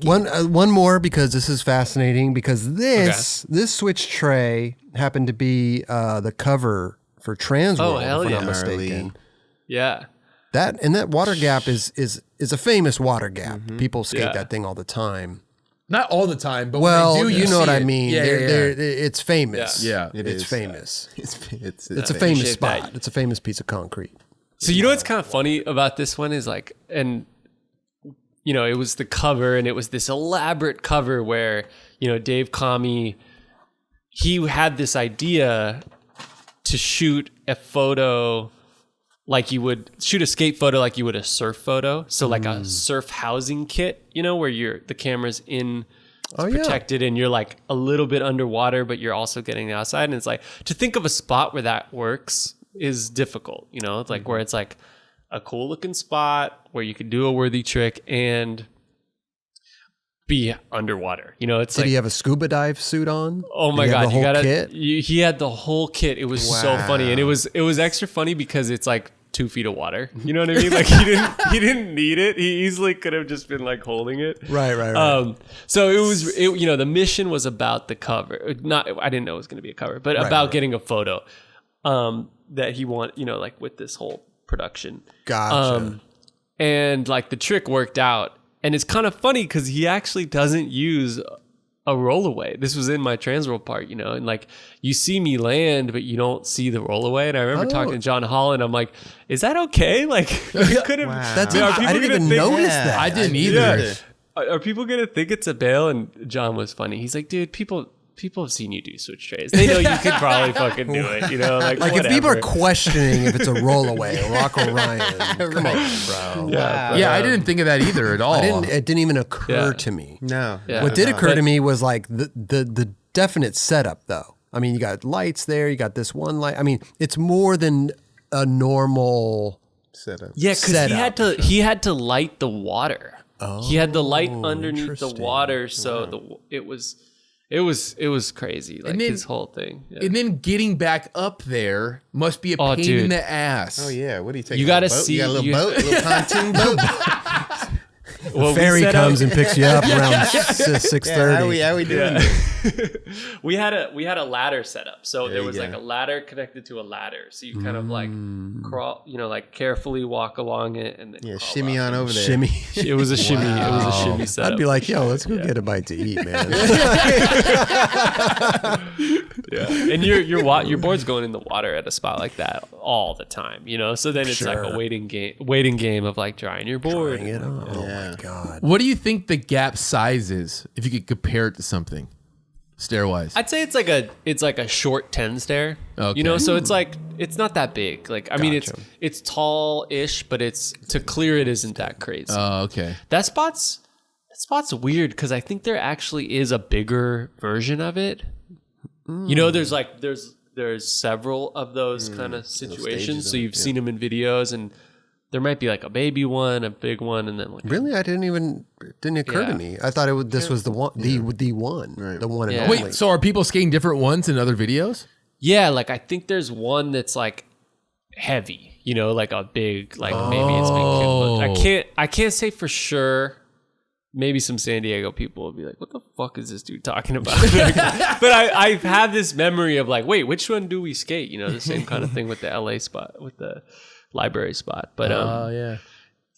One more, because this is fascinating, because this switch tray happened to be the cover for Transworld, if I'm not mistaken. Yeah. That water gap is a famous water gap. People skate that thing all the time. Not all the time, but well, when they do, you know what I it. mean. Yeah, it's famous. Yeah, it's famous. It's a famous spot. It's a famous piece of concrete. So you know what's kind of funny about this one is like, and you know, it was the cover, and it was this elaborate cover where, you know, Dave Kami, he had this idea to shoot a photo like you would shoot a skate photo like you would a surf photo. So like a surf housing kit, you know, where the camera's protected and you're like a little bit underwater, but you're also getting outside. And it's like, to think of a spot where that works is difficult, you know. It's like where it's like a cool looking spot where you could do a worthy trick and be underwater, you know. It's Did he have a scuba dive suit on? Oh my God, you got kit? He had the whole kit. It was so funny, and it was extra funny because it's like 2 feet of water. You know what I mean? Like he didn't need it. He easily could have just been like holding it. Right. So you know, the mission was about the cover. I didn't know it was going to be a cover, but about getting a photo that he wanted, you know, like with this whole production. Gotcha. And like the trick worked out. And it's kind of funny because he actually doesn't use a rollaway. This was in my Transworld part, you know, and like you see me land, but you don't see the rollaway. And I remember talking to John Holland. I'm like, is that okay? Like, we could have. I didn't even notice that. I didn't either. Yeah. Are people gonna think it's a bail? And John was funny. He's like, dude, people have seen you do switch trays. They know you could probably fucking do it, you know? Like if people are questioning if it's a rollaway, Rocco Ryan, come on, bro. Yeah, I didn't think of that either at all. It didn't even occur to me. No. Yeah. What did occur to me was like the definite setup, though. I mean, you got lights there, you got this one light. I mean, it's more than a normal setup. Yeah, because he had to light the water. Oh, he had the light underneath the water, so it was crazy, like his whole thing. Yeah. And then getting back up there must be a pain in the ass. Oh yeah, what do you take? You got to see. You got a little boat, a little pontoon boat. Well, ferry comes and picks you up around 6:30. How we doing this? we had a ladder set up, so there was like a ladder connected to a ladder, so you kind of like crawl, you know, like carefully walk along it and then shimmy on over there. Shimmy. It was a shimmy. It was a shimmy setup. I'd be like, yo, let's go get a bite to eat, man. And your board's going in the water at a spot like that all the time, you know. So then it's like a waiting game of like drying your board. Drying it up. Oh my God. What do you think the gap size is if you could compare it to something stairwise? I'd say it's like a short 10 stair. Okay. You know, so it's not that big. Like I mean it's tall-ish, but to clear it isn't that crazy. Oh, okay. That spot's weird because I think there actually is a bigger version of it. You know, there's several of those kind of situations. So you've seen them in videos, and there might be like a baby one, a big one, and then like really, it didn't occur to me. I thought this was the one, the one, right. The one and only. Wait, so are people skating different ones in other videos? Yeah, like I think there's one that's like heavy. You know, like a big, like maybe it's been. I can't say for sure. Maybe some San Diego people will be like, what the fuck is this dude talking about? But I've had this memory of like, wait, which one do we skate? You know, the same kind of thing with the LA spot, with the library spot. But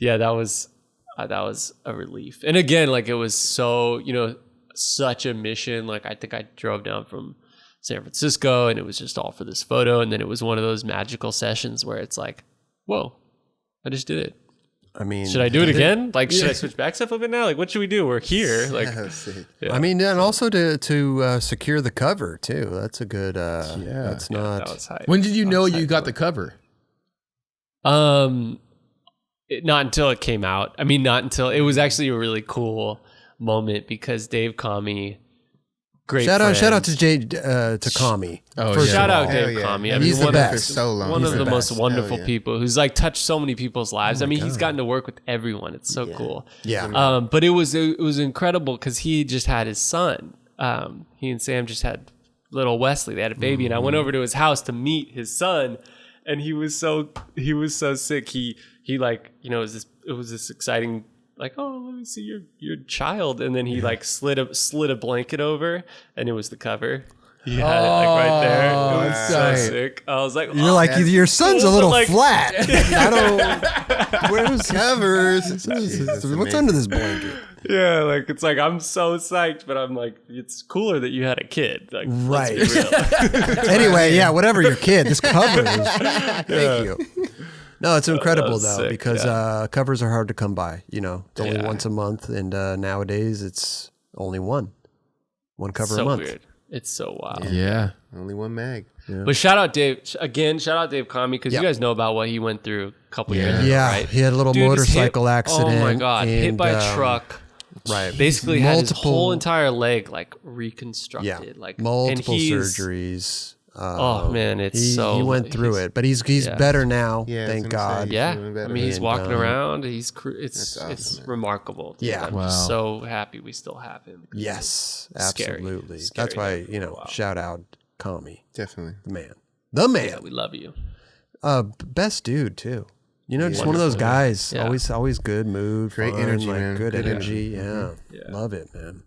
yeah, that was a relief. And again, like it was so, you know, such a mission. Like I think I drove down from San Francisco and it was just all for this photo. And then it was one of those magical sessions where it's like, whoa, I just did it. I mean, should I do it again? Like, should I switch back stuff a bit now? Like, what should we do? We're here. Like, I mean, and also to secure the cover too. That's a good. That's not. That was hype. When did you know you got the cover? Not until it came out. I mean, not until it was actually a really cool moment because Dave Kami. Great shout out to Jay to Kami. Shout out Dave Kami. I mean, he's the best. For so long. One of the most wonderful people who's like touched so many people's lives. I mean, he's gotten to work with everyone. It's so cool. Yeah. But it was incredible because he just had his son. He and Sam just had little Wesley. They had a baby, and I went over to his house to meet his son, and he was so sick. He like, you know, it was this exciting like, oh, let me see your child. And then he like slid a blanket over, and it was the cover. He had it like right there. It was so sick. I was like, You're like, your son's a little like- flat. I don't. Where's Covers. what's under this blanket? yeah, like it's like I'm so psyched, but I'm like, it's cooler that you had a kid. Like, Right. let's be real. Anyway, yeah, whatever your kid, this cover is. Thank you. No, it's incredible was though sick, because covers are hard to come by. You know, it's only Yeah. once a month, and nowadays it's only one cover so a month. weird. It's so wild. Yeah. Only one mag. But shout out Dave again. Shout out Dave Kami because Yeah. you guys know about what he went through a couple years ago, Yeah, right? he had a little Dude was motorcycle hit, accident. Oh my god, hit and, by a truck. Right. Basically had his Multiple- whole entire leg like Yeah. reconstructed. Like Multiple and he's- surgeries. Oh man, it's he went through it, but he's better now. Yeah, I was thank gonna God. say. Yeah, Doing I better. mean he's And, walking around. It's awesome, it's man. remarkable. Dude. Yeah. I'm just so happy we still have him. Yes, Scary. absolutely. Scary That's why Wow. shout out Kami, Definitely. the man. Yeah, we love you. Best dude too. You know, just one of those guys. Yeah. Always good mood, Great fun, energy, like man. good Good energy. Yeah. Yeah. Love it, man.